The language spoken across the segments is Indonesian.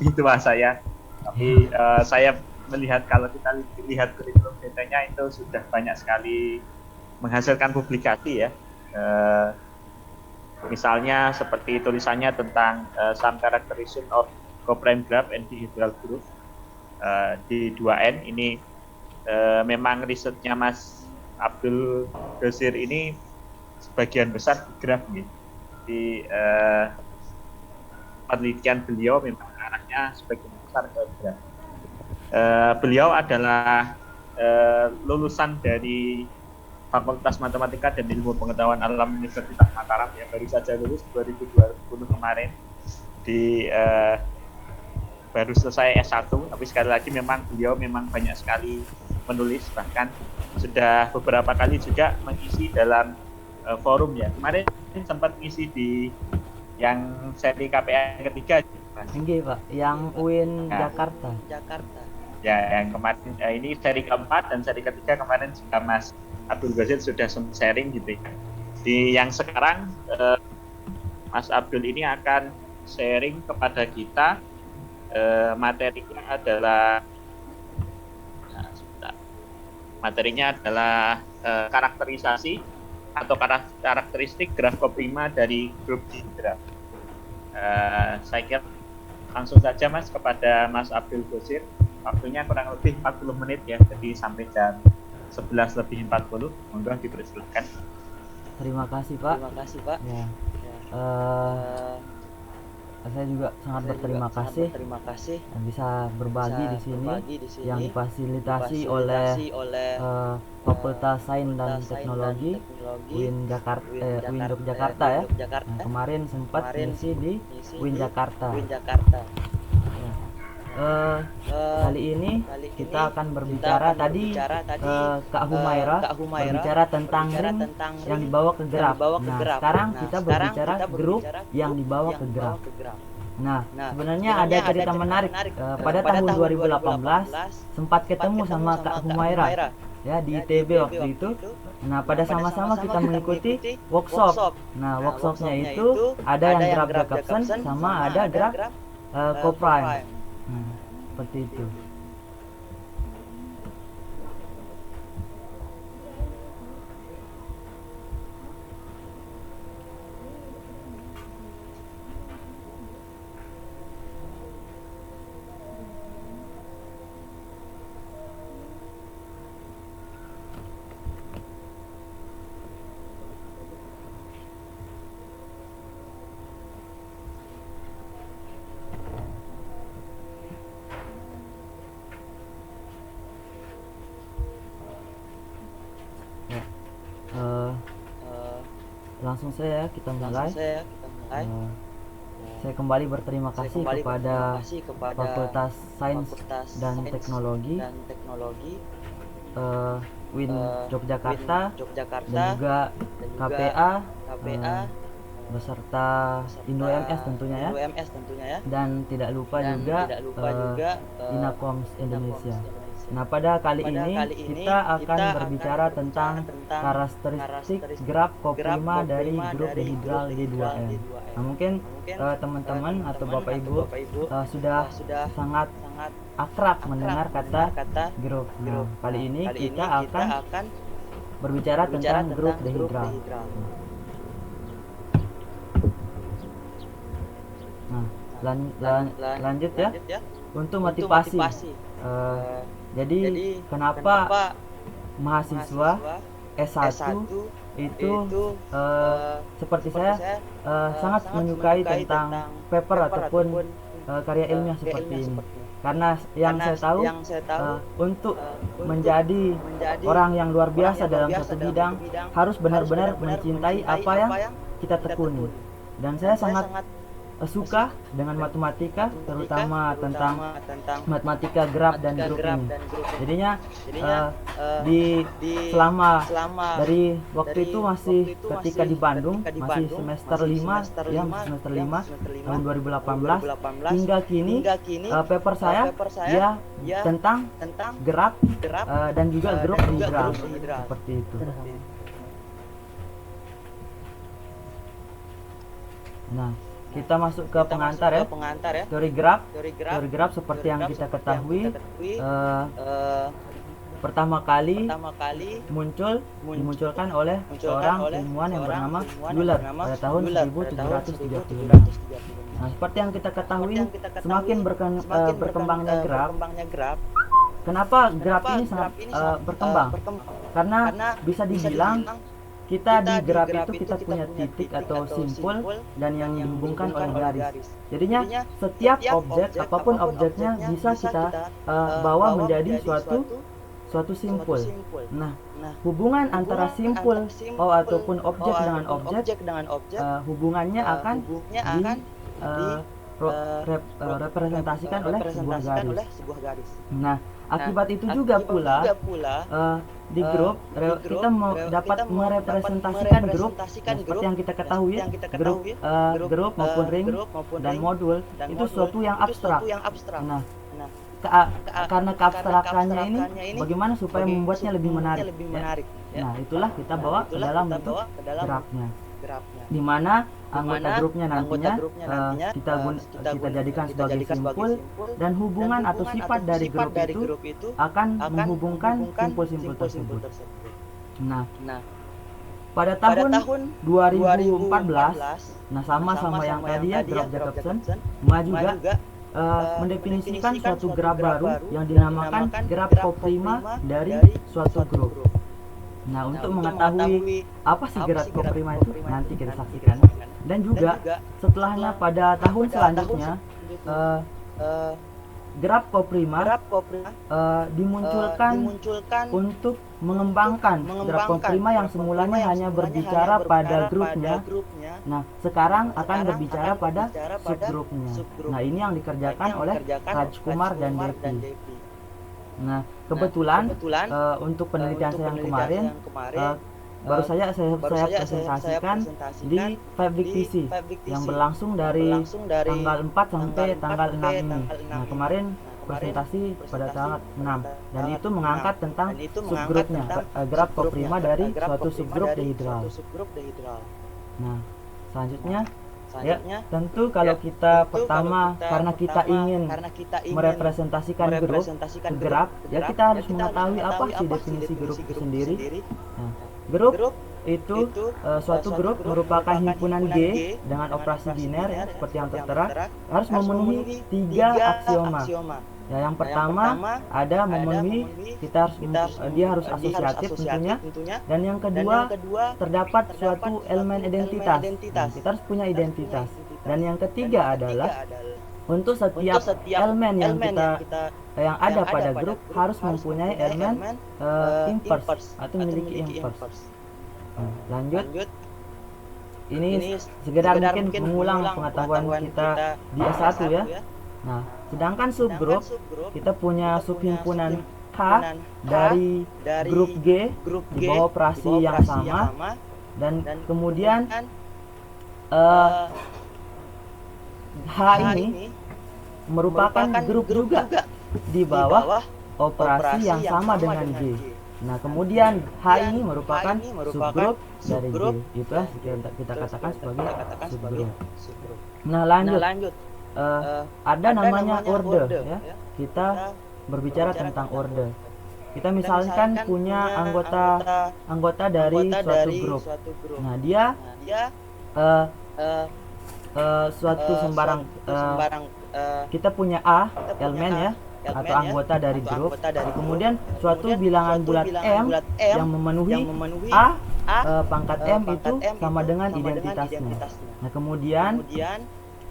itu Mas saya. Tapi saya melihat kalau kita lihat kurikulum datanya itu sudah banyak sekali menghasilkan publikasi ya. Misalnya seperti tulisannya tentang some characterization of coprime graph and dihedral group di 2N ini memang risetnya Mas Abdul Ghazir ini sebagian besar di graf gitu. Di penelitian beliau memang arahnya sebagian besar ke graf. Beliau adalah lulusan dari Fakultas Matematika dan Ilmu Pengetahuan Alam Universitas Mataram yang baru saja lulus 2020 kemarin di baru selesai S1, tapi sekali lagi memang beliau memang banyak sekali menulis, bahkan sudah beberapa kali juga mengisi dalam forum ya. Kemarin sempat mengisi di yang seri KPA yang ketiga. Enggak Pak, yang UIN Jakarta. Ya, yang kemarin ini seri keempat dan seri ketiga kemarin juga Mas Abdul Ghazir sudah sharing gitu ya. Di yang sekarang Mas Abdul ini akan sharing kepada kita materinya adalah karakterisasi atau karakteristik graf koprima dari grup G-graph. Saya kira langsung saja Mas kepada Mas Abdul Ghazir. Waktunya kurang lebih 40 menit ya, jadi sampai jam 11:40. Monggo dipersilakan. Terima kasih Pak. Ya. Saya juga sangat berterima kasih dan bisa berbagi di sini yang difasilitasi oleh Fakultas Sains dan Teknologi UIN Yogyakarta ya. Nah, kemarin sempat ngisi di UIN Jakarta. Kali ini kita akan berbicara tadi Kak Humaira berbicara tentang ring yang dibawa ke graf. Nah, sekarang kita berbicara grup yang dibawa ke graf. Nah, sebenarnya ada cerita menarik. Pada tahun 2018 sempat ketemu sama Kak Humaira ya di ITB waktu itu. Nah, pada sama-sama kita mengikuti workshop. Nah, workshopnya itu ada yang graf Jacobson sama ada graf coprime. Nah, seperti itu. Langsung saja kita mulai. Saya kembali berterima kasih kepada Fakultas Sains dan Teknologi UIN Yogyakarta dan juga KPA beserta Indo MS tentunya ya, dan tidak lupa juga Inacoms Indonesia. Nah, pada kali ini kita akan berbicara tentang karakteristik graf koprima dari grup dihedral D2N. Nah, mungkin teman-teman atau Bapak Ibu sudah sangat akrab mendengar kata grup. Nah, kali ini kita akan berbicara tentang grup dihedral. Nah, lanjut ya. Untuk motivasi. Jadi kenapa mahasiswa S1 itu seperti saya sangat menyukai tentang paper ataupun karya ilmiah seperti ini? Karena yang saya tahu untuk menjadi orang yang luar biasa dalam satu bidang harus benar-benar mencintai apa yang kita tekuni. Dan saya sangat suka dengan matematika, terutama tentang matematika graf dan grup ini. Jadinya selama dari waktu itu masih ketika di Bandung masih semester 5 ya, semester 5 tahun 2018 hingga kini paper saya ya tentang graf dan juga grup dihedral seperti itu. Nah, kita masuk ke pengantar ya. Teori graf. Teori graf seperti yang kita ketahui, pertama kali dimunculkan oleh seorang ilmuwan yang bernama Euler pada tahun 1735. Nah, seperti yang kita ketahui, semakin berkembangnya graf. Kenapa graf ini sangat berkembang? Karena bisa dibilang kita di graf itu kita punya titik atau simpul dan yang dihubungkan oleh garis. Jadinya setiap objek, apapun objeknya, bisa kita bawa menjadi suatu simpul. Nah, hubungan antara simpul ataupun objek dengan objek, hubungannya akan representasikan oleh sebuah garis. Nah, akibat itu juga pula di grup kita dapat merepresentasikan grup seperti yang kita ketahui, grup maupun ring dan modul itu suatu yang abstrak. Nah, karena keabstrakannya ini, bagaimana supaya membuatnya lebih menarik ya? Nah, itulah kita bawa ke dalam bentuk grafnya, di mana anggota grupnya nantinya kita jadikan sebagai simpul, dan hubungan atau sifat dari grup itu akan menghubungkan simpul-simpul tersebut. Nah, pada tahun 2014, nah sama yang tadi ya, Graf Jacobson juga mendefinisikan suatu graf baru yang dinamakan graf koprima dari suatu grup. Nah, untuk mengetahui apa sih graf koprima itu, nanti kita saksikan. Dan juga setelahnya pada tahun selanjutnya graf koprima dimunculkan untuk mengembangkan graf koprima yang semulanya hanya berbicara pada grupnya. Nah, sekarang akan berbicara pada subgrupnya. Nah, ini yang dikerjakan oleh Rajkumar dan Devi. Nah, kebetulan untuk penelitian saya yang kemarin baru saja saya presentasikan di Fabric PC yang berlangsung dari tanggal 4 sampai tanggal 6 ini. Nah, kemarin presentasi pada tanggal 6, dan itu mengangkat tentang subgrupnya, graf koprima dari suatu subgrup dihidral. Nah, selanjutnya ya, tentu kalau kita pertama, karena kita ingin merepresentasikan grup ke graf, ya kita harus mengetahui apa sih definisi grup itu sendiri. Nah, grup itu suatu grup merupakan himpunan G dengan operasi biner ya, seperti yang tertera, harus memenuhi 3 aksioma. Ya, yang pertama ada memenuhi, dia harus asosiatif tentunya, dan yang kedua terdapat suatu elemen identitas. Nah, kita harus punya identitas. Dan yang ketiga adalah untuk setiap elemen yang ada pada grup harus mempunyai elemen inverse atau memiliki inverse. Lanjut. Ini sekedar mungkin mengulang pengetahuan kita di S1 ya. Nah, sedangkan subgrup kita punya subhimpunan H dari grup G di bawah operasi yang sama, dan kemudian H ini merupakan grup juga di bawah operasi yang sama dengan G. Nah, kemudian H ini merupakan subgrup dari G. Itulah kita katakan sebagai subgrup. Nah, lanjut. Ada namanya order ya. Kita berbicara tentang order. Kita misalkan punya anggota dari suatu grup. Nah, dia suatu sembarang kita punya A elemen ya, atau anggota dari grup. Kemudian suatu bilangan bulat M yang memenuhi A pangkat M itu sama dengan identitasnya. Nah, kemudian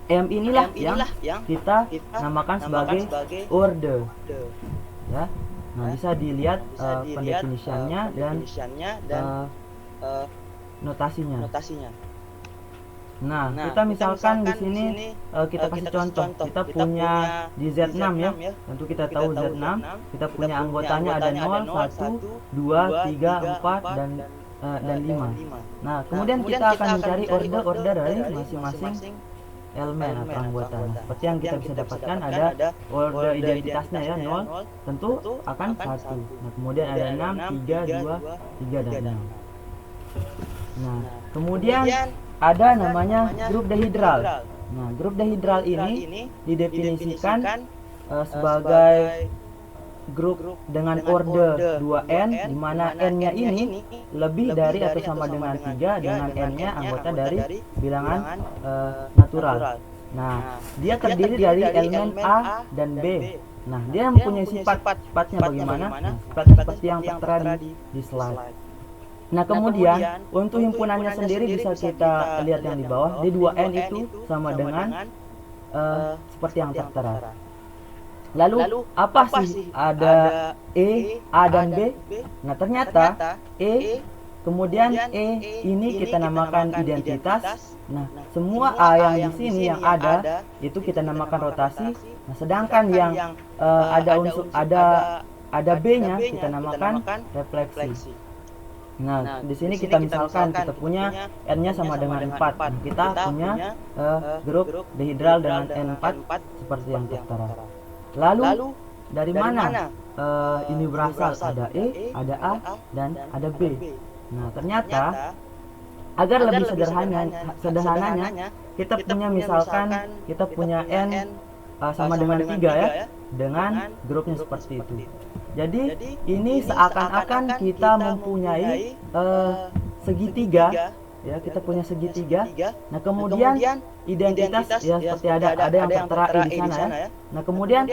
M inilah yang kita namakan sebagai order ya. Nah, bisa dilihat pendefinisiannya dan notasinya. Nah, kita misalkan di sini kita kasih contoh, kita punya di Z6 ya. Tentu kita tahu Z6, kita punya anggotanya ada 0, 1, 2, 3, 4 dan 5. Nah, kemudian kita akan mencari order dari masing-masing elemen atau anggota. Nah, seperti yang kita bisa dapatkan ada order identitasnya ya 0, tentu akan 1. Nah, kemudian ada 6, 3, 2, 3 dan 6. Nah, kemudian ada namanya grup dihidral. Nah, grup dehidral ini didefinisikan sebagai grup dengan order 2N, di mana N-nya ini lebih dari atau sama dengan 3 dengan N-nya anggota dari bilangan natural. Nah, dia terdiri dari elemen A dan B. Nah, dia mempunyai sifatnya bagaimana? Nah, sifatnya seperti yang tertera di slide. Nah, kemudian untuk himpunannya sendiri bisa kita lihat yang di bawah. D2N itu sama dengan seperti yang tertera. Lalu apa sih ada E, A dan B? Nah, ternyata E kemudian E ini kita namakan identitas. Nah, semua A yang di sini yang ada itu kita namakan rotasi. Nah, sedangkan yang ada B-nya kita namakan refleksi. Nah, di sini kita misalkan kita punya N-nya sama dengan 4. Nah, kita punya grup dehidral dengan N4 seperti yang tertera. Lalu dari mana ini berasal? Ada E, ada A, dan ada B. Nah, ternyata agar lebih sederhananya kita punya misalkan kita punya N sama dengan 3 ya, dengan grupnya seperti itu. Jadi ini seakan-akan kita mempunyai segitiga ya, kita punya segitiga. Nah, kemudian identitas ya seperti ada yang tertera di sana ya. Nah, kemudian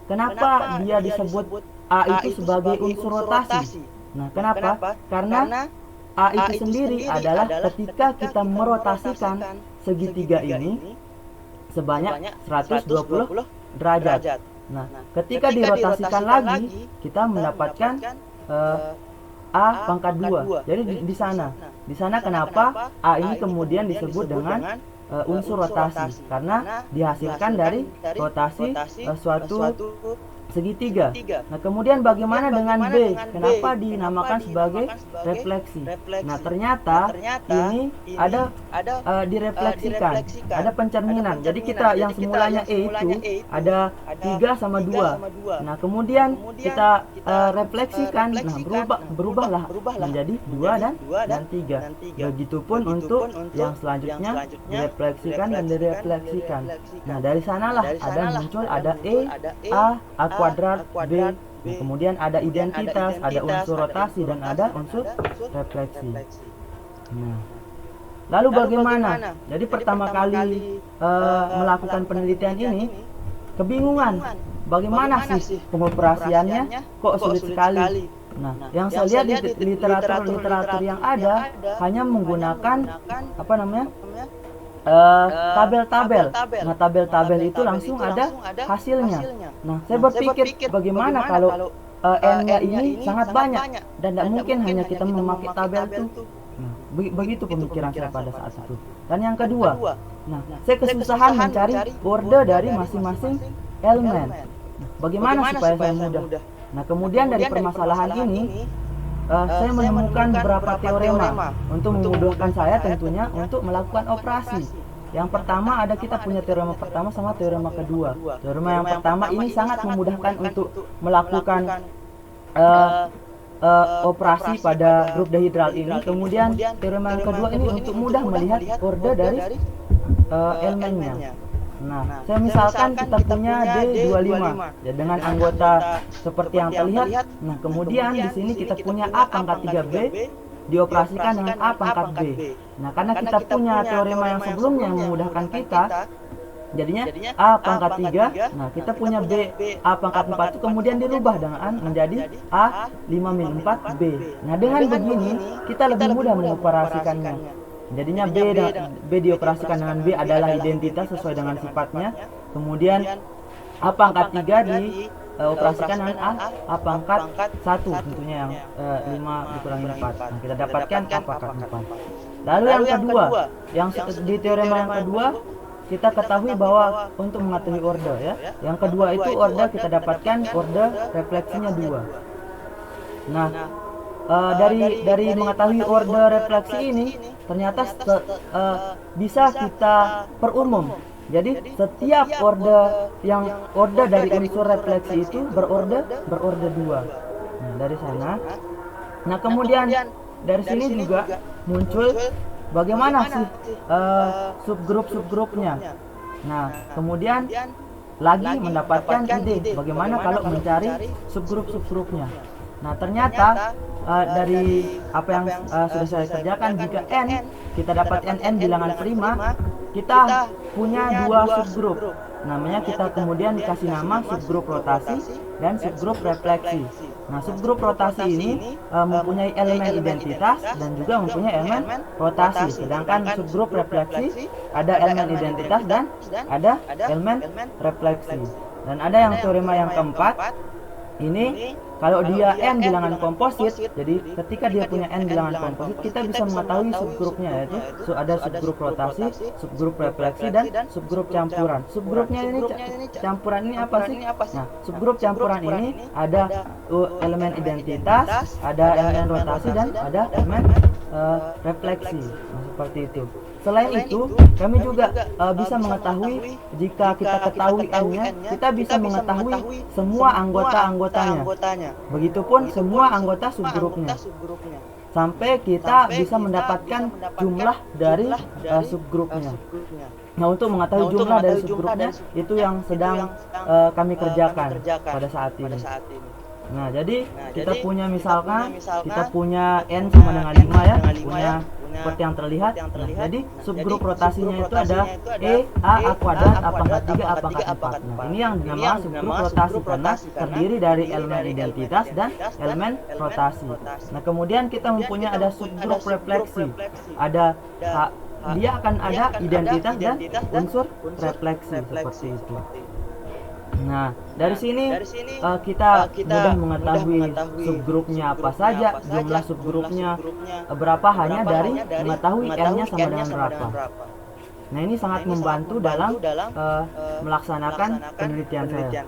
kenapa dia disebut A itu sebagai unsur rotasi? Nah, kenapa? Karena A itu sendiri adalah ketika kita merotasikan segitiga ini sebanyak 120 derajat. Nah, ketika dirotasikan lagi kita mendapatkan A pangkat 2. Jadi di sana kenapa A ini kemudian disebut dengan unsur rotasi, karena dihasilkan dari rotasi suatu segitiga. Nah, kemudian bagaimana dengan B? Kenapa dinamakan sebagai refleksi? Nah, ternyata ini ada direfleksikan, ada pencerminan. Jadi kita yang semulanya E itu ada 3 sama 2. Nah, kemudian kita refleksikan, nah berubahlah menjadi 2 dan 3. Begitupun untuk yang selanjutnya direfleksikan dan direfleksikan. Nah, dari sanalah muncul ada E, A kuadrat, B. Nah, kemudian ada identitas, ada unsur rotasi, dan ada unsur refleksi. Nah, lalu bagaimana? Jadi pertama kali melakukan penelitian ini kebingungan. Bagaimana sih pengoperasiannya? Kok sulit sekali? Nah, yang saya lihat di literatur yang ada hanya menggunakan tabel-tabel. Nah, tabel-tabel itu langsung ada hasilnya. Nah, saya berpikir bagaimana kalau N-nya ini sangat banyak dan tidak mungkin hanya kita memakai tabel itu. Nah, begitu pemikiran saya pada saat itu. Dan yang kedua, nah, saya kesusahan mencari order dari masing-masing elemen. Nah, bagaimana supaya saya mudah? Nah, kemudian dari permasalahan ini saya menemukan beberapa teorema untuk memudahkan saya tentunya untuk melakukan operasi. Yang pertama kita punya teorema pertama sama teorema kedua. Teorema yang pertama ini sangat memudahkan untuk melakukan operasi pada grup dehidral ini. Kemudian teorema yang kedua ini untuk mudah melihat order dari elemennya. Nah, saya misalkan kita punya D25 ya, dengan anggota seperti yang terlihat. Nah, kemudian di sini kita punya A pangkat 3B dioperasikan dengan A pangkat B. Nah, karena kita punya teorema yang sebelumnya yang memudahkan kita, jadinya A pangkat 3. Nah, kita punya B A pangkat 4 itu kemudian dirubah dengan menjadi A 5-4B. Nah, dengan begini kita lebih mudah mengoperasikannya. Jadinya B dioperasikan dengan B adalah identitas sesuai dengan sifatnya. Kemudian A pangkat 3 dioperasikan dengan A pangkat 1 tentunya yang 5 dikurangi 4. Nah, kita dapatkan A pangkat 4. Lalu yang kedua, yang di teorema yang kedua kita ketahui bahwa untuk mengetahui order ya, yang kedua itu order kita dapatkan order refleksinya 2. Nah, dari mengetahui order refleksi ini ternyata bisa kita perumum. Jadi setiap order dari unsur refleksi itu berorder 2. Nah, dari sana. Nah, kemudian dari sini juga muncul bagaimana sih subgrup-subgrupnya. Nah, kemudian lagi mendapatkan ide bagaimana kalau mencari subgrup-subgrupnya. Nah, ternyata dari apa yang sudah saya kerjakan, jika n kita dapat n bilangan prima, kita punya dua subgrup. Namanya kita kemudian kasih nama subgrup rotasi dan subgrup refleksi. Nah, subgrup rotasi ini mempunyai elemen identitas dan juga mempunyai elemen rotasi. Sedangkan subgrup refleksi ada elemen identitas dan ada elemen refleksi. Dan ada yang teorema yang keempat. Ini kalau dia n bilangan komposit, jadi ketika dia punya n bilangan komposit, kita bisa mengetahui subgrupnya, yaitu ada subgrup rotasi, subgrup refleksi, dan subgrup campuran. Subgrupnya ini campuran ini apa sih? Nah, subgrup campuran ini ada elemen identitas, ada elemen rotasi, dan ada elemen refleksi. Nah, seperti itu. Selain itu, kami juga bisa mengetahui, jika kita ketahui n-nya, kita bisa mengetahui semua anggota-anggotanya. Begitupun semua anggota subgrupnya. Sampai kita bisa mendapatkan jumlah dari subgrupnya. Nah, untuk mengetahui jumlah dari subgrupnya, itu yang sedang kami kerjakan pada saat ini. Nah, jadi kita punya misalkan kita punya n sama dengan 5 ya, punya seperti yang terlihat. Nah, jadi subgrup rotasinya itu ada A kuadrat, A pangkat 3, A pangkat 4. Nah, ini yang dinamakan subgrup rotasi karena terdiri dari elemen identitas dan elemen rotasi. Nah, kemudian kita mempunyai ada subgrup refleksi. Ada dia akan ada identitas dan unsur refleksi seperti itu. Nah, dari sini kita mudah mengetahui subgrupnya apa saja, jumlah subgrupnya berapa hanya dari mengetahui n-nya sama dengan berapa. Nah, ini sangat membantu dalam melaksanakan penelitian saya.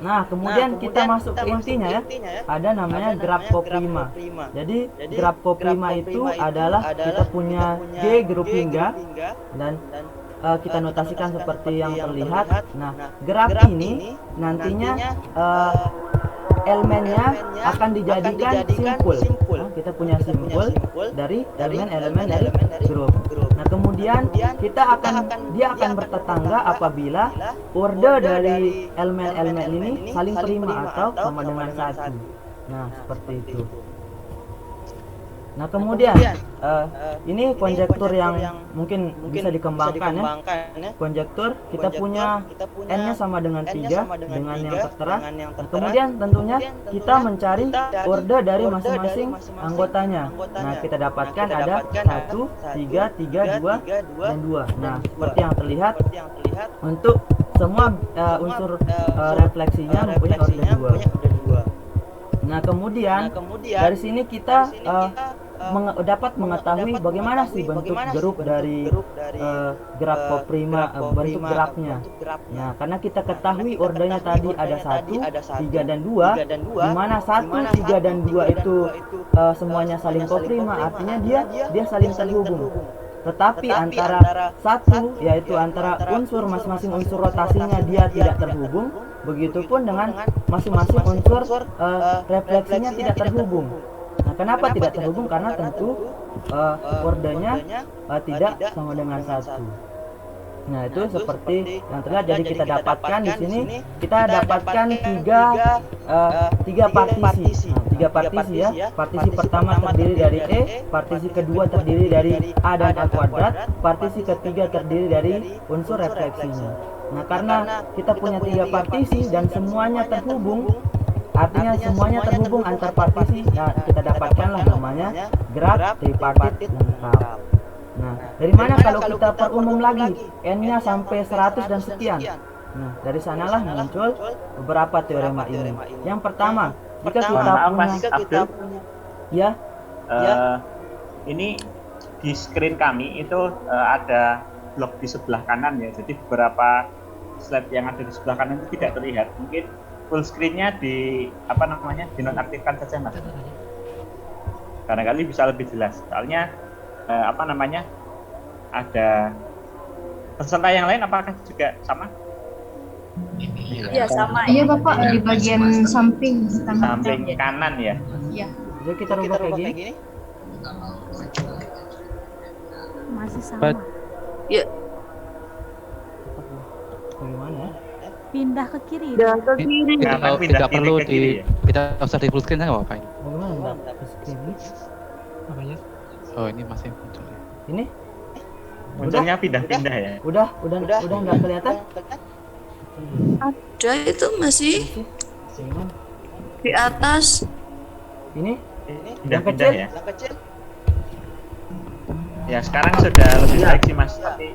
Nah, kemudian kita masuk ke intinya ya. Ada namanya graf koprima. Jadi graf koprima itu adalah kita punya G grouping dan kita notasikan seperti yang terlihat. Nah, graf ini nantinya elemennya akan dijadikan simpul. Nah, kita punya simpul dari elemen-elemen dari grup. Nah, kemudian dia akan bertetangga apabila order dari elemen-elemen ini saling prima atau sama dengan 1. Nah, seperti itu. Nah, kemudian ini konjektur yang mungkin bisa dikembangkan ya. Konjektur kita punya n-nya sama dengan 3 dengan yang tertera. Nah, kemudian tentunya kita mencari order dari masing-masing anggotanya. Nah, kita dapatkan ada 1, 3, 3, 2, dan 2. Nah, seperti yang terlihat untuk semua unsur refleksinya mempunyai order 2. Nah, kemudian dari sini kita dapat mengetahui bagaimana sih bentuk grup dari graf koprima, bentuk grafnya. Nah, karena kita ketahui ordernya tadi ada 1, 3, dan 2, di mana 1, 3, dan 2 itu semuanya saling koprima, artinya dia saling terhubung. Tetapi antara satu, yaitu antara unsur masing-masing unsur rotasinya dia tidak terhubung, begitupun dengan masing-masing unsur refleksinya tidak terhubung. Nah, kenapa tidak terhubung? Karena tentu ordernya tidak sama dengan 1. Nah, itu seperti yang terlihat. Jadi kita dapatkan di sini, kita dapatkan tiga partisi. Nah, 3 partisi ya. Partisi pertama terdiri dari E, partisi kedua terdiri dari A dan A kuadrat, partisi ketiga terdiri dari unsur refleksinya. Nah, karena kita punya 3 partisi dan semuanya terhubung, artinya semuanya terhubung antar partisi. Nah, kita dapatkanlah namanya graf tripartit lengkap. Nah, dari mana kalau kita perumum lagi n-nya sampai 100 dan sekian? Nah, dari sanalah muncul beberapa teorema ini. Yang pertama, jika kita punya ya, ini di screen kami itu ada blok di sebelah kanan ya. Jadi beberapa slide yang ada di sebelah kanan itu tidak terlihat. Mungkin full screen-nya dinonaktifkan saja, Mas. Barangkali bisa lebih jelas. Soalnya ada peserta yang lain apakah juga sama? Iya, sama. Iya, Bapak, di bagian samping kanan ya. Iya. Jadi kita rubah kayak gini. Masih sama. Iya. pindah ke kiri. Udah ke kiri. Nggak Kalau pindah tidak perlu ke kiri ya? tidak usah di full screen kan nggak apa-apa ini. Bagaimana enggak ke screen? Apanya? Oh ini masih muncul ya. Ini Munculnya pindah-pindah ya. udah enggak kelihatan? Ada itu masih Gimana? di atas. Ini Pindah-pindah kecil? ya. Ya sekarang sudah lebih baik sih Mas. Tapi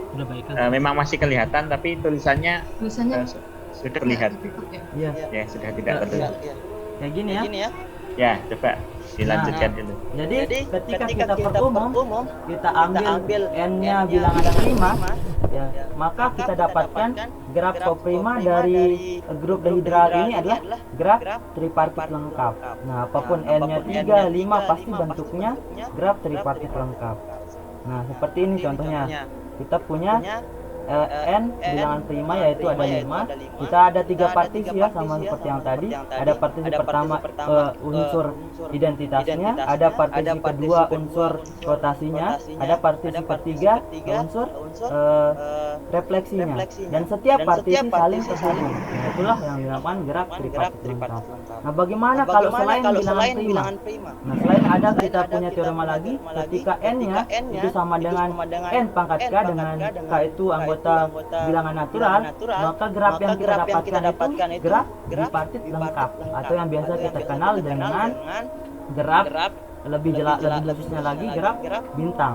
Udah baik kan? memang masih kelihatan tapi tulisannya Tulisannya sudah terlihat. Iya, Ya sudah tidak terlihat. kayak gini ya. Ya coba dilanjutkan dulu. Jadi ketika kita perumum, kita ambil n-nya bilangan prima, ya, maka kita dapatkan graf koprima dari grup dehidral ini adalah graf tripartit lengkap. Nah, apapun n-nya 3, 5 pasti bentuknya graf tripartit lengkap. Nah, seperti ini contohnya. Kita punya n bilangan prima yaitu ada 5. Kita ada 3 partisi ya, sama seperti yang tadi. Ada partisi pertama unsur identitasnya, ada partisi kedua unsur rotasinya, ada partisi ketiga unsur refleksinya, dan setiap partisi saling terhubung. Nah, itulah yang dinamakan graf tripartit lengkap. Nah, bagaimana kalau selain bilangan prima? Nah, selain ada kita punya teorema lagi, ketika n-nya itu sama dengan n pangkat k, dengan k itu anggota bilangan natural, maka graf yang kita dapatkan itu graf tripartit lengkap, atau yang biasa kita kenal dengan graf lebih khususnya lagi graf bintang.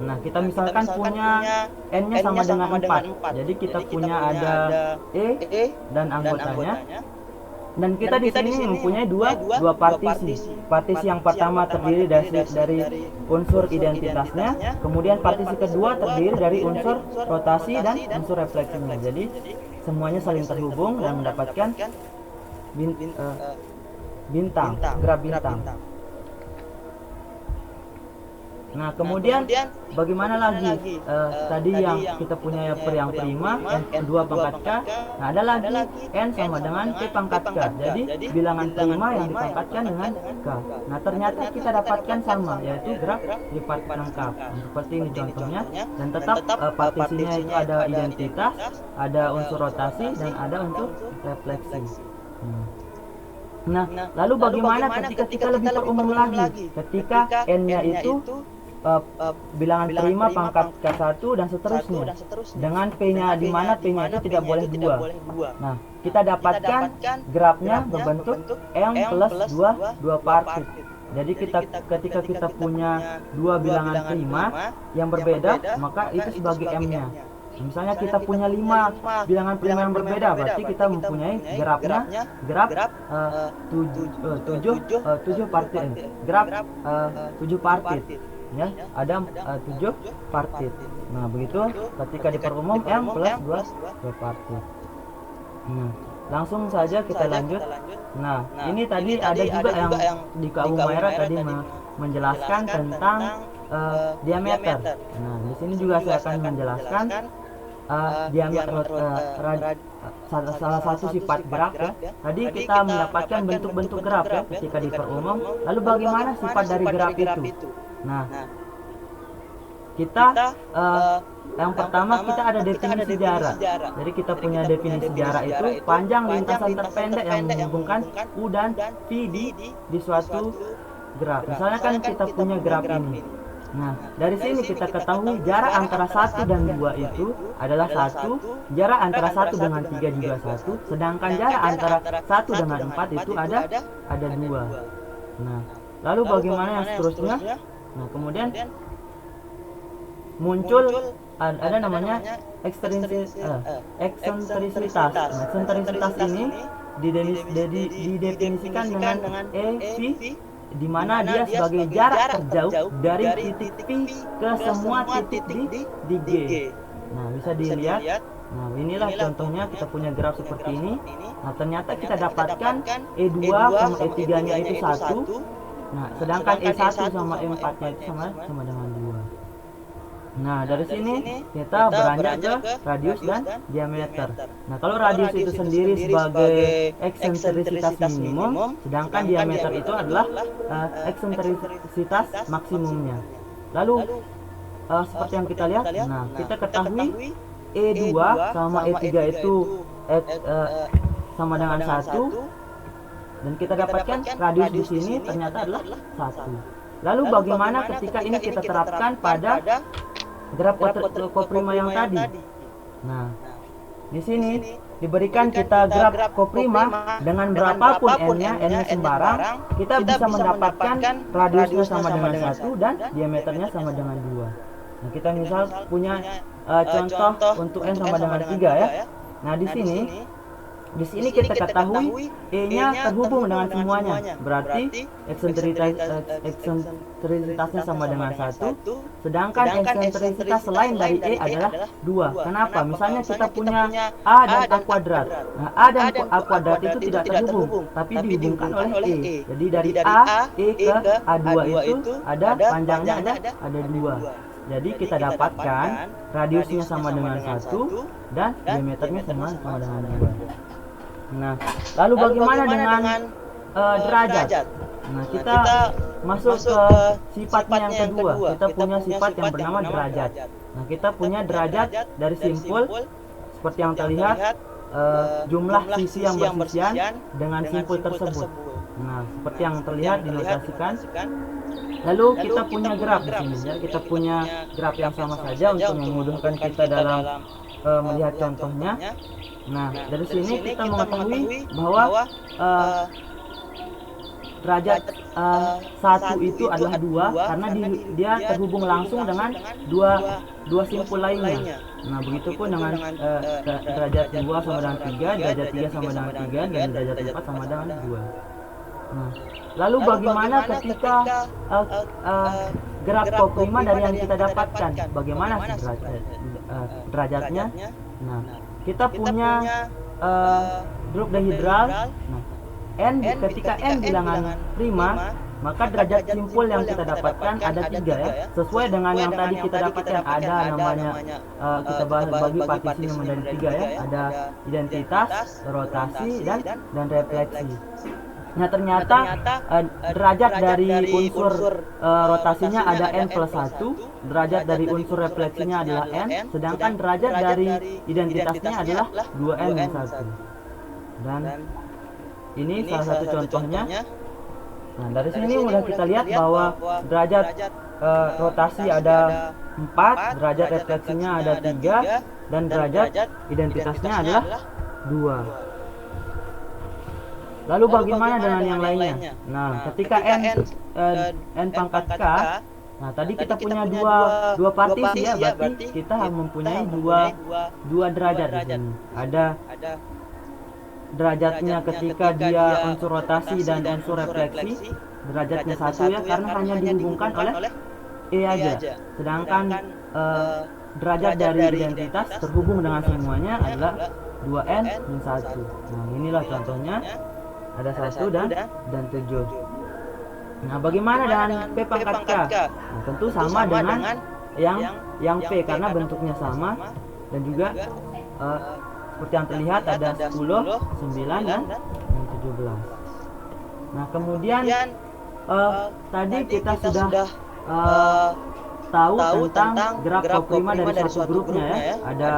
Nah, kita misalkan punya n-nya sama dengan 4. Jadi kita punya ada e dan anggotanya. Dan kita di sini mempunyai dua partisi. Partisi yang pertama terdiri dari unsur identitasnya, kemudian partisi kedua terdiri dari unsur rotasi dan unsur refleksinya. Jadi semuanya saling terhubung dan mendapatkan bintang, graf bintang. Nah, kemudian bagaimana lagi? Tadi yang kita punya yang prima, n kedua pangkat k. Nah, ada lagi n sama dengan p pangkat k. Jadi bilangan prima yang dipangkatkan dengan k. Nah, ternyata kita dapatkan sama, yaitu graf tripartit lengkap. Nah, seperti ini contohnya. Dan tetap partisinya itu ada identitas, ada unsur rotasi, dan ada unsur refleksi. Nah, lalu bagaimana ketika kita lebih perumum lagi? Ketika n-nya itu bilangan prima pangkat K1 dan seterusnya, dengan P-nya, di mana P-nya itu tidak boleh 2. Nah, kita dapatkan grafnya berbentuk M plus 2 partit. Jadi ketika kita punya dua bilangan prima yang berbeda, maka itu sebagai M-nya. Misalnya kita punya 5 bilangan prima yang berbeda, berarti kita mempunyai grafnya graf 7 partit, graf 7 partit. Ya, ada 7 partit. Nah, begitu ketika diperumum M plus 2 partit. Nah, langsung saja kita lanjut. Nah, ini tadi ada juga yang di Kak Umaira tadi menjelaskan tentang diameter. Nah, di sini juga saya akan menjelaskan diameter salah satu sifat graf ya. Tadi kita mendapatkan bentuk-bentuk graf ya ketika diperumum. Lalu bagaimana sifat dari graf itu? Nah, kita yang pertama kita ada definisi jarak. Jadi kita punya definisi jarak itu panjang lintasan terpendek yang menghubungkan U dan V di suatu graf. Misalnya kan kita punya graf ini. Nah, dari sini kita ketahui jarak antara 1 dan 2 itu adalah 1, jarak antara 1 dengan 3 juga 1, sedangkan jarak antara 1 dengan 4 itu ada 2. Nah, lalu bagaimana yang seterusnya? Nah, kemudian muncul ada namanya eksentrisitas. Nah, eksentrisitas ini didefinisikan dengan EV, di mana dia sebagai jarak terjauh dari titik P ke semua titik di G. Nah, bisa dilihat. Nah, inilah contohnya kita punya graf seperti ini. Nah, ternyata kita dapatkan E2 sama E3-nya itu 1. Nah, sedangkan E1 sama E4-nya itu sama dengan 2. Nah, dari sini kita beranjak ke radius dan diameter. Nah, kalau radius itu sendiri sebagai eksentrisitas minimum, sedangkan diameter itu adalah eksentrisitas maksimumnya. Lalu seperti yang kita lihat, nah kita ketahui E2 sama E3 itu X sama dengan 1 dan kita dapatkan radius di sini ternyata adalah 1. Lalu bagaimana ketika ini kita terapkan pada graf koprima yang tadi? Nah, di sini diberikan kita graf koprima dengan berapapun n-nya, n-nya sembarang, kita bisa mendapatkan radiusnya sama dengan 1 dan diameternya sama dengan 2. Nah, kita misal punya contoh untuk n sama dengan 3 ya. Nah, di sini kita ketahui E-nya terhubung dengan semuanya. Berarti eksentrisitasnya sama dengan 1, sedangkan eksentrisitas selain dari E adalah 2. Kenapa? Misalnya kita punya A dan A kuadrat. Nah, A dan A kuadrat itu tidak terhubung, tapi dihubungkan oleh E. Jadi dari A, E ke A2 itu ada panjangnya ada 2. Jadi kita dapatkan radiusnya sama dengan 1 dan diameternya sama dengan 2. Nah, lalu bagaimana dengan derajat? Nah, kita masuk ke sifatnya yang kedua. Kita punya sifat yang bernama derajat. Nah, kita punya derajat dari simpul seperti yang terlihat, jumlah sisi yang bersisian dengan simpul tersebut. Nah, seperti yang terlihat dinotasikan. Lalu kita punya graf di sini ya. Kita punya graf yang sama saja untuk memudahkan kita dalam melihat contohnya. Nah, dari sini kita mengetahui bahwa derajat 1 itu adalah 2 karena dia terhubung langsung dengan dua simpul lainnya. Nah, begitupun dengan derajat 2 sama dengan 3, derajat 3 sama dengan 3, dan derajat 4 sama dengan 2. Nah, lalu bagaimana ketika graf koprima dari yang kita dapatkan? Bagaimana derajatnya? Nah, kita punya grup dihedral. Nah, n ketika n bilangan prima, maka derajat simpul yang kita dapatkan ada 3 ya. Sesuai dengan yang tadi kita dapatkan, ada namanya kita bagi partisinya menjadi 3 ya. Ada identitas, rotasi, dan refleksi. Nah, ternyata derajat dari unsur rotasinya ada n plus 1, derajat dari unsur refleksinya adalah n, sedangkan derajat dari identitasnya adalah 2n minus 1. Dan ini salah satu contohnya. Nah, dari sini mudah kita lihat bahwa derajat rotasi ada 4, derajat refleksinya ada 3, dan derajat identitasnya adalah 2. Lalu bagaimana dengan yang lainnya? Nah, ketika n pangkat k, nah tadi kita punya dua partisi ya, berarti kita mempunyai dua derajat di sini. Ada derajatnya ketika dia unsur rotasi dan unsur refleksi, derajatnya 1 ya, karena hanya dihubungkan oleh E aja. Sedangkan derajat dari identitas terhubung dengan semuanya adalah 2n min 1. Nah, inilah contohnya. Ada 1 dan 7. Nah, bagaimana dengan P pangkat K? Nah, tentu sama dengan yang P karena bentuknya sama, dan juga seperti yang terlihat ada 10, 9, dan 17. Nah, kemudian tadi kita sudah tahu tentang graf koprima dari satu grupnya ya. Ada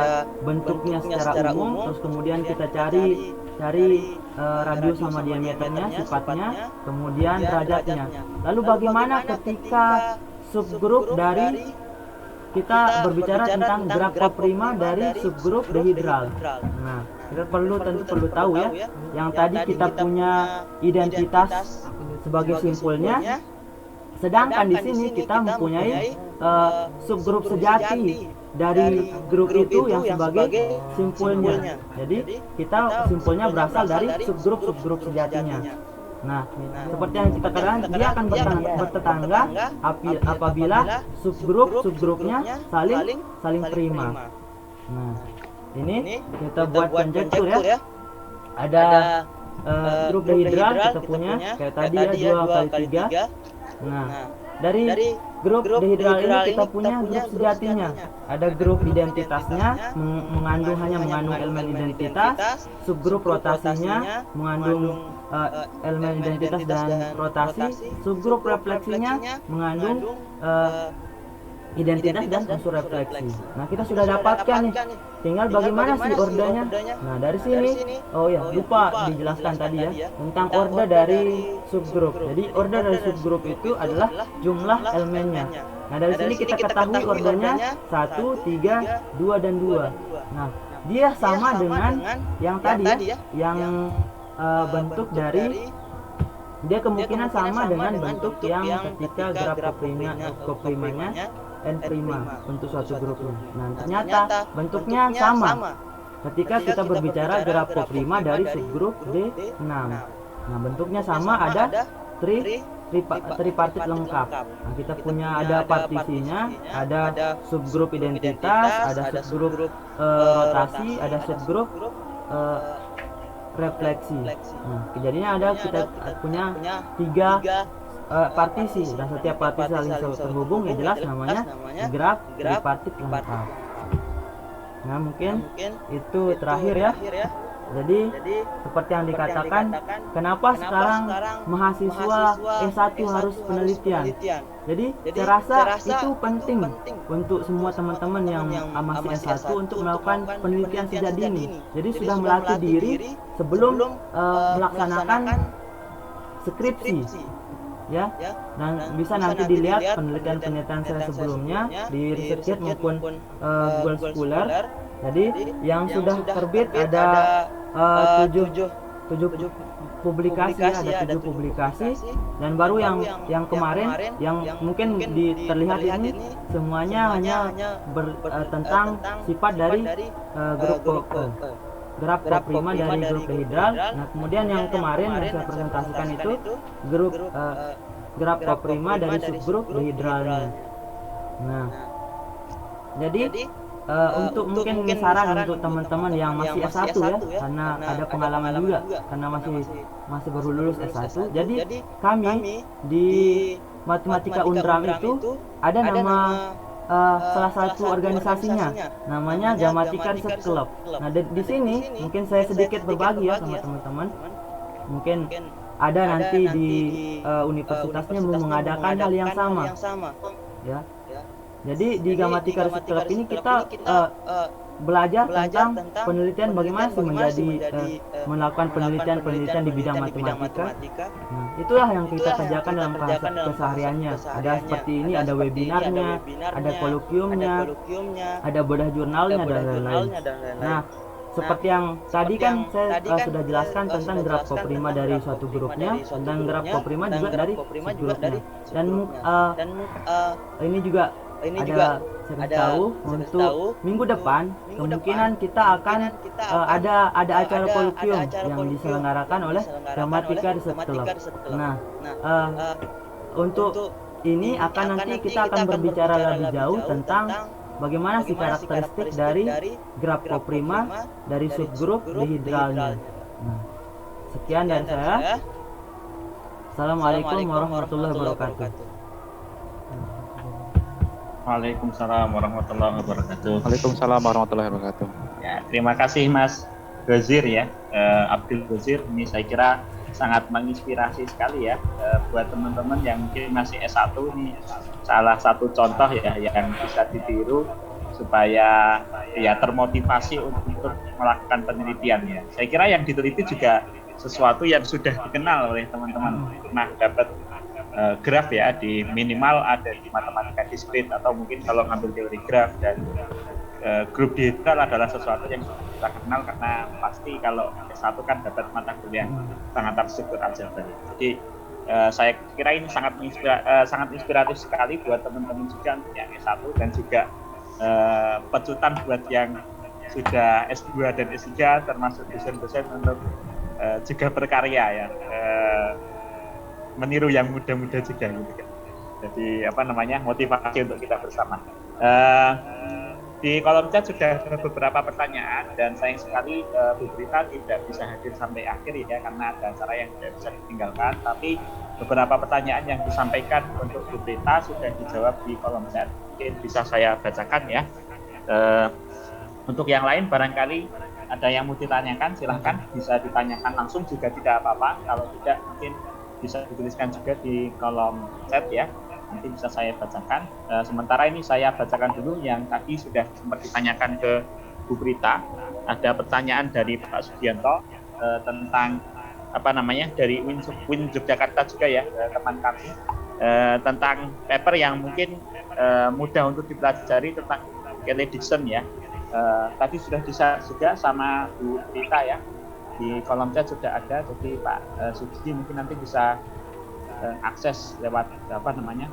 bentuknya secara umum, terus kemudian kita cari radius sama diameternya, sifatnya, kemudian derajatnya. Lalu bagaimana ketika subgrup dari kita berbicara tentang graf koprima dari subgrup dihedral? Nah, kita tentu perlu tahu ya, yang tadi kita punya identitas sebagai simpulnya, sedangkan di sini kita mempunyai subgrup sejati dari grup itu yang sebagai simpulnya. Jadi kita simpulnya berasal dari subgrup sejatinya. Nah, seperti yang kita katakan, dia akan bertetangga apabila subgrupnya saling prima. Nah, ini kita buat konjektur ya. Ada grup dihedral kita punya kayak tadi ya, 2 kali 3. Nah, dari grup dihedral ini kita punya grup sejatinya. Ada grup identitasnya mengandung elemen identitas, subgrup rotasinya mengandung elemen identitas dan rotasi, subgrup refleksinya mengandung identitas dan unsur refleksi. Nah, kita sudah dapatkan nih. Tinggal bagaimana sih ordenya? Nah, dari sini, oh ya, lupa dijelaskan tadi ya tentang order dari subgroup. Jadi, order dari subgroup itu adalah jumlah elemennya. Nah, dari sini kita ketahui ordernya 1, 3, 2 dan 2. Nah, dia sama dengan yang tadi ya, yang bentuk dari dia kemungkinan sama dengan bentuk yang ketika graf koprimanya n prima untuk suatu grupnya. Nah, ternyata bentuknya sama ketika kita berbicara graf koprima dari subgrup D6. Nah, bentuknya sama, ada tripartit lengkap. Nah, kita punya ada partisinya, ada subgrup identitas, ada subgrup rotasi, ada subgrup refleksi. Nah, kejadiannya ada kita punya 3 partisi, dan setiap partisi saling terhubung, ya jelas namanya graf tripartit lengkap. Nah, mungkin itu terakhir ya. Jadi seperti yang dikatakan, kenapa sekarang mahasiswa S1 harus penelitian? Jadi saya rasa itu penting untuk semua teman-teman yang masih S1 untuk melakukan penelitian sejak dini. Jadi sudah melatih diri sebelum melaksanakan skripsi, ya. Dan bisa nanti dilihat penelitian-penelitian saya sebelumnya di ResearchGate maupun Google Scholar. Jadi yang sudah terbit ada 7 publikasi, ada 7 publikasi, dan baru yang kemarin yang mungkin terlihat ini semuanya hanya tentang sifat dari graf koprima dari grup dihedral. Nah, kemudian yang kemarin yang saya presentasikan itu graf koprima dari subgrup dihedralnya. Nah, jadi untuk mungkin saran untuk teman-teman yang masih S1 ya, karena ada pengalaman juga, karena masih baru lulus S1. Jadi kami di Matematika Undram itu ada nama salah satu organisasinya, namanya Gamatika Research Club. Nah, di sini mungkin saya sedikit berbagi ya sama teman-teman. Mungkin ada nanti di universitasnya mengadakan hal yang sama, ya. Jadi di Gamatika Research Club ini kita belajar tentang penelitian, bagaimana sih melakukan penelitian di bidang matematika. Nah, itulah yang kita kerjakan dalam kesehariannya. Ada seperti ini, ada webinarnya, ada kolokiumnya, ada bedah jurnalnya, dan lain-lain. Nah, seperti yang tadi kan saya sudah jelaskan tentang graf koprima dari suatu grupnya, tentang graf koprima juga dari subgrupnya. Dan ini juga ada saya tahu untuk minggu depan kemungkinan kita akan ada acara kolokium yang diselenggarakan oleh Gamatika Research Club. Nah, untuk ini nanti kita akan berbicara lebih jauh tentang bagaimana sih karakteristik dari graf koprima dari subgrup dihedralnya. Nah, sekian dari saya. Assalamualaikum warahmatullahi wabarakatuh. Waalaikumsalam warahmatullahi wabarakatuh. Waalaikumsalam warahmatullahi wabarakatuh. Ya, terima kasih Mas Ghazir ya, Abdul Ghazir. Ini saya kira sangat menginspirasi sekali ya buat teman-teman yang mungkin masih S1. Ini salah satu contoh ya yang bisa ditiru supaya ya termotivasi untuk melakukan penelitian ya. Saya kira yang diteliti juga sesuatu yang sudah dikenal oleh teman-teman. Nah, dapat graf ya, di minimal ada di matematika diskrit, atau mungkin kalau ngambil teori graf, dan grup dihedral adalah sesuatu yang kita kenal karena pasti kalau S1 kan dapat mata kuliah sangat terstruktur aljabar. Jadi saya kira ini sangat inspiratif sekali buat teman-teman juga yang S1, dan juga pecutan buat yang sudah S2 dan S3, termasuk dosen-dosen untuk juga berkarya ya. Meniru yang muda-muda juga gitu kan. Jadi motivasi untuk kita bersama. Di kolom chat sudah ada beberapa pertanyaan, dan sayang sekali Bu Brita tidak bisa hadir sampai akhir ya, karena ada acara yang tidak bisa ditinggalkan. Tapi beberapa pertanyaan yang disampaikan untuk Bu Brita sudah dijawab di kolom chat. Mungkin bisa saya bacakan ya. Untuk yang lain barangkali ada yang mau ditanyakan, silahkan bisa ditanyakan langsung juga tidak apa-apa. Kalau tidak mungkin bisa dituliskan juga di kolom chat ya. nanti bisa saya bacakan. Sementara ini saya bacakan dulu yang tadi sudah sempat ditanyakan ke Bu Prita. Ada pertanyaan dari Pak Sugianto tentang apa namanya dari Win Yogyakarta juga ya, teman kami, tentang paper yang mungkin mudah untuk dipelajari tentang Kelly Dixon ya. Tadi sudah di-share juga sama Bu Prita ya, di kolom chat sudah ada, jadi Pak Sugi mungkin nanti bisa akses lewat apa namanya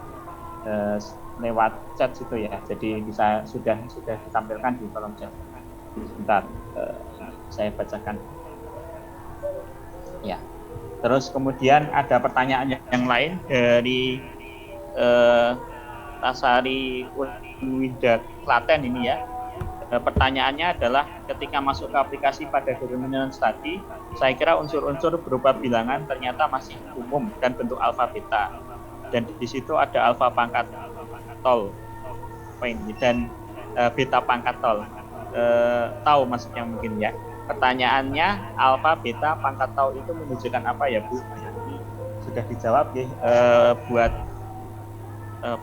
lewat chat situ ya, jadi bisa sudah ditampilkan di kolom chat. Sebentar, saya bacakan ya. Terus kemudian ada pertanyaan yang lain dari Tasari Winda Klaten ini ya. Pertanyaannya adalah ketika masuk ke aplikasi pada determinant study, saya kira unsur-unsur berupa bilangan ternyata masih umum dan bentuk alfa beta, dan di situ ada alfa pangkat tol dan beta pangkat tol. Tau maksudnya mungkin ya. Pertanyaannya alfa beta pangkat tau itu menunjukkan apa ya Bu? Ini sudah dijawab ya, buat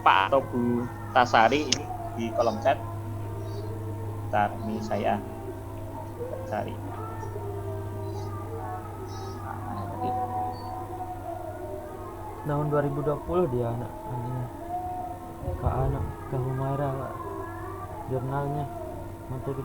Pak atau Bu Tasari ini di kolom chat. Bentar, ini saya cari. Tahun 2020 dia anak Kak Humaira, Pak. Jurnalnya. Menteri